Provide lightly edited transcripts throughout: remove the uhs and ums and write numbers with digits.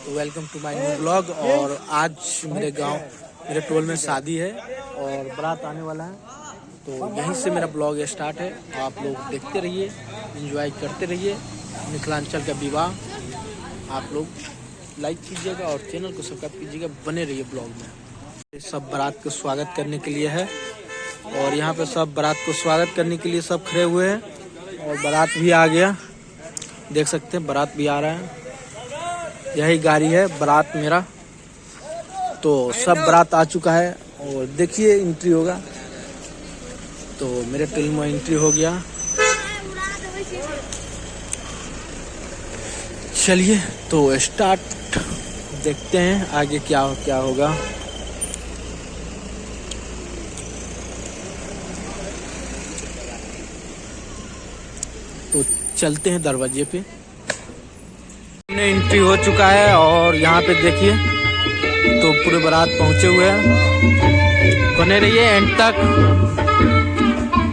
तो welcome to my new blog. और आज मेरे गांव मेरे टोल में शादी है और बारात आने वाला है, तो यहीं से मेरा ब्लॉग स्टार्ट है। आप लोग देखते रहिए, एंजॉय करते रहिए मिथिलांचल का विवाह। आप लोग लाइक कीजिएगा और चैनल को सब्सक्राइब कीजिएगा, बने रहिए ब्लॉग में। सब बारात को स्वागत करने के लिए है और यहाँ पे सब बारात को स्वागत करने के लिए सब खड़े हुए हैं और बारात भी आ गया, देख सकते हैं बारात भी आ रहा है। यही गाड़ी है बारात मेरा, तो सब बारात आ चुका है और देखिए एंट्री होगा, तो मेरे टेल में एंट्री हो गया। चलिए तो स्टार्ट, देखते हैं आगे क्या होगा। तो चलते हैं दरवाजे पे। एंट्री हो चुका है और यहाँ पे देखिए तो पूरे बारात पहुंचे हुए हैं, बने रहिए एंड तक।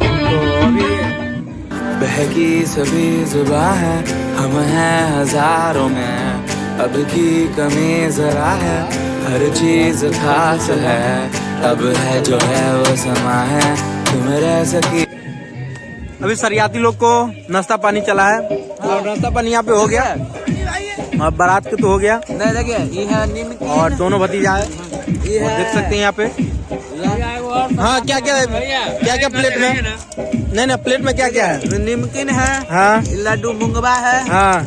तो अभी बहकी सभी जुबां है, हम हैं हजारों में, अब की कमी जरा है, हर चीज खास है, अब है जो है वो समा है, तुम रह सकी। अभी सरियाती लोग को नाश्ता पानी चला है और नाश्ता पानी यहाँ पे हो गया और बारात के तो हो गया। देखिए ये है नीम और दोनों भतीजा है, और देख सकते हैं यहाँ पे। हाँ क्या प्लेट में, नहीं प्लेट में क्या है? नमकीन है, हाँ लड्डू मुंगवा है, हाँ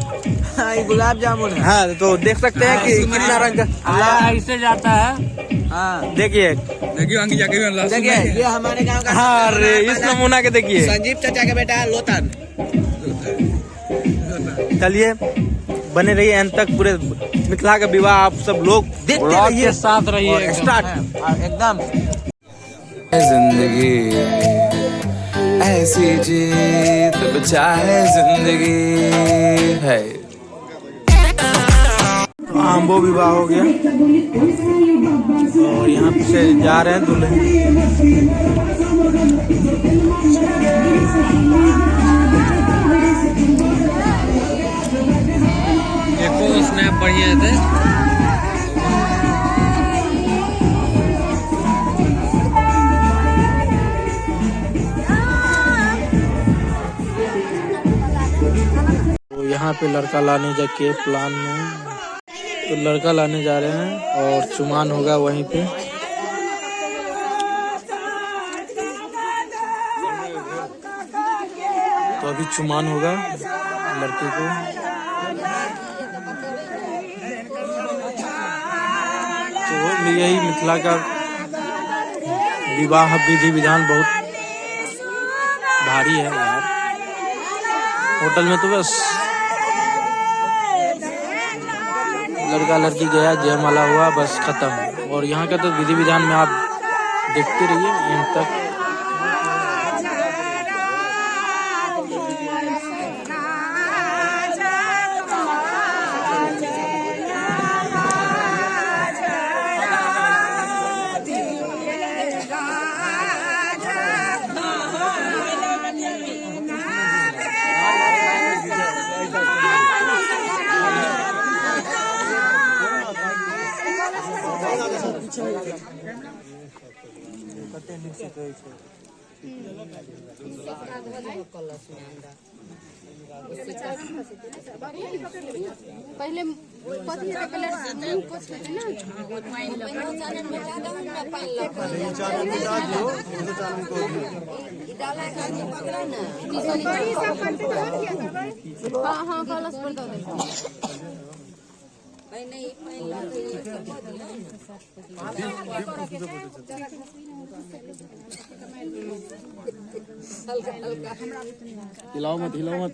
गुलाब जामुन है। हाँ, तो देख सकते हैं कि कितना रंग का इससे जाता है। हाँ देखिए देखिए ये हमारे गांव का। हाँ अरे इस नमूना के देखिए, संजीव चाचा का बेटा है लोतन। चलिए बने रहिए अंत तक, पूरे मिथिला का विवाह आप सब लोग देखते रहिए, साथ रहिए। स्टार्ट एकदम। जिंदगी ऐसी जीत चाहे जिंदगी है। आम्बो विवाह हो गया और यहाँ से जा रहे हैं दूल्हे। देखो स्नैप बढ़िया थे। तो यहाँ पे लड़का लाने जाके प्लान में, तो लड़का लाने जा रहे हैं और चुमान होगा वहीं पे। तो अभी चुमान होगा लड़के को। तो यही मिथिला का विवाह विधि विधान बहुत भारी है यार। होटल में तो बस लड़का लड़की गया, जयमाला हुआ, बस खत्म। और यहाँ का तो विधि विधान में आप देखते रहिए एंड तक। पहले कथी है प्लेट से मुंह पोछ लेते ना, पहले चानन में ज्यादा ना पानी लगा दियो, डाला का पकड़ा ना, बड़ी सब करते। हां कलश पर दो दे नहीं पानी लगा हिलाओ मत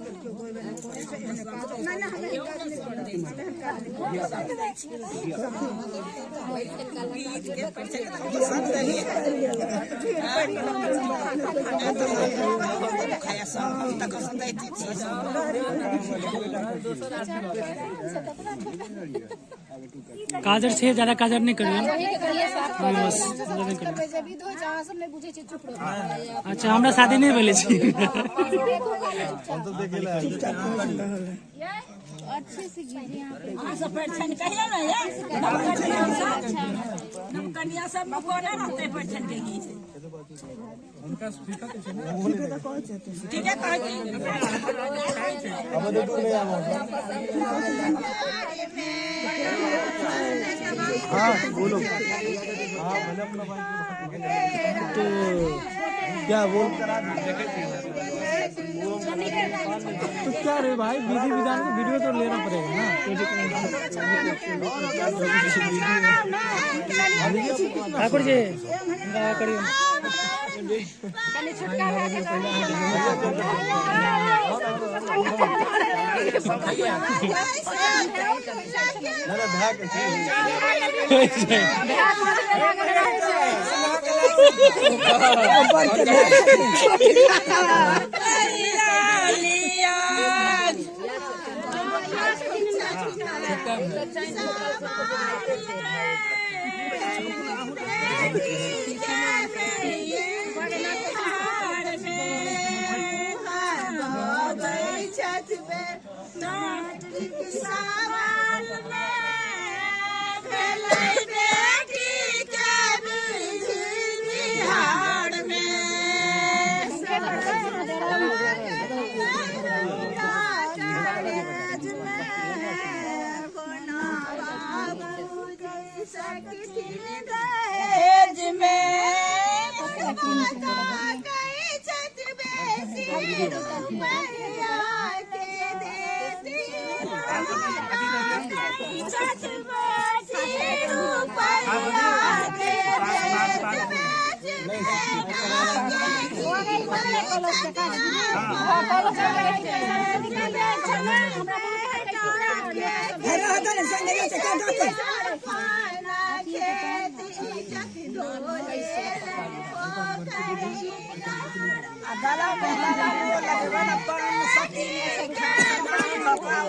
काजर से ज्यादा काजर नहीं करिए। अच्छा हमरा शादी नहीं भेले छी। अच्छे से गिरी यहाँ पे। कन्या सब मुकोना रहते पैठन के गीत ठीक है हाँ बोलो। तो क्या बोल तो क्या रे भाई, विधि विधान का वीडियो तो लेना पड़ेगा ना। ठाकुर जी करिए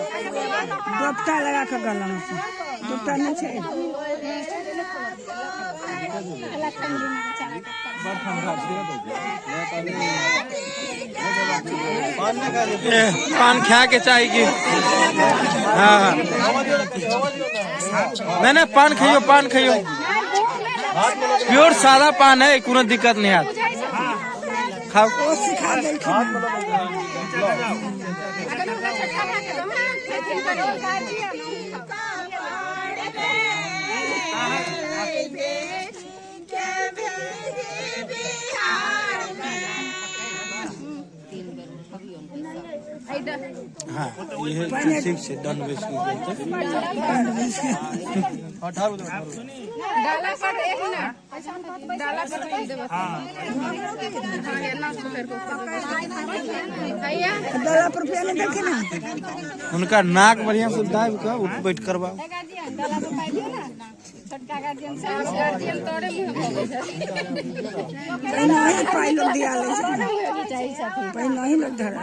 दुपट्टा लगा के गला में दुपट्टा नहीं छे पान खा के चाहेगी। हाँ नहीं पान खाइयो, पान खाइयो, प्योर सादा पान है, कोनो दिक्कत नहीं है। खाओ हाँ ये ठीक से डन वेस्ट की डाला पर एक ना डाला पर दे बस। हां ना फिर को भैया डाला पर पहले देखे ना उनका नाक बढ़िया से दाब के बैठ करवा लगा दिया। डाला पर पाई दिया ना छोटका गार्जियन से गार्जियन तोड़े मुंह पे नहीं पाई लोग दिया ले चाहिए साथी पाई नहीं लोग धरा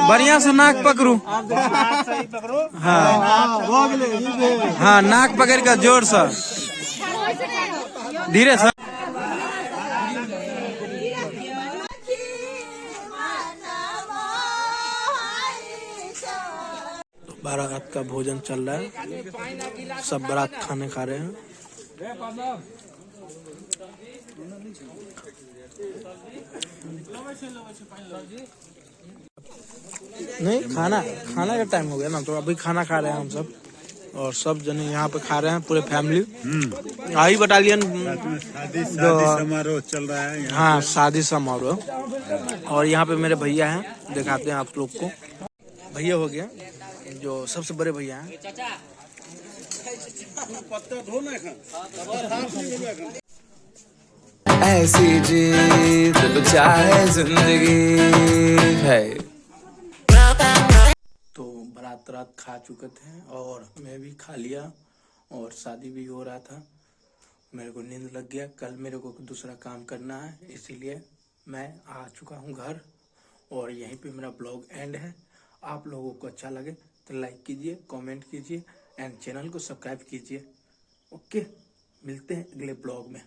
बढ़िया से नाक पकड़ू। हाँ हाँ नाक पकड़ कर जोर से धीरे से। बारात का भोजन चल रहा है, सब बारात खाने खा रहे हैं। नहीं खाना का टाइम हो गया ना, तो अभी खाना खा रहे हैं हम सब, और सब जने यहाँ पे खा रहे हैं, पूरे फैमिली। आई बटालियन शादी समारोह चल रहा है। हाँ शादी समारोह। और यहाँ पे मेरे भैया हैं, दिखाते हैं आप लोग को। भैया हो गया जो सबसे बड़े भैया हैं। ऐसी जीत चाहे जिंदगी है। तो बारात खा चुके थे और मैं भी खा लिया, और शादी भी हो रहा था। मेरे को नींद लग गया, कल मेरे को दूसरा काम करना है, इसीलिए मैं आ चुका हूँ घर। और यहीं पे मेरा ब्लॉग एंड है। आप लोगों को अच्छा लगे तो लाइक कीजिए, कमेंट कीजिए एंड चैनल को सब्सक्राइब कीजिए। ओके, मिलते हैं अगले ब्लॉग में।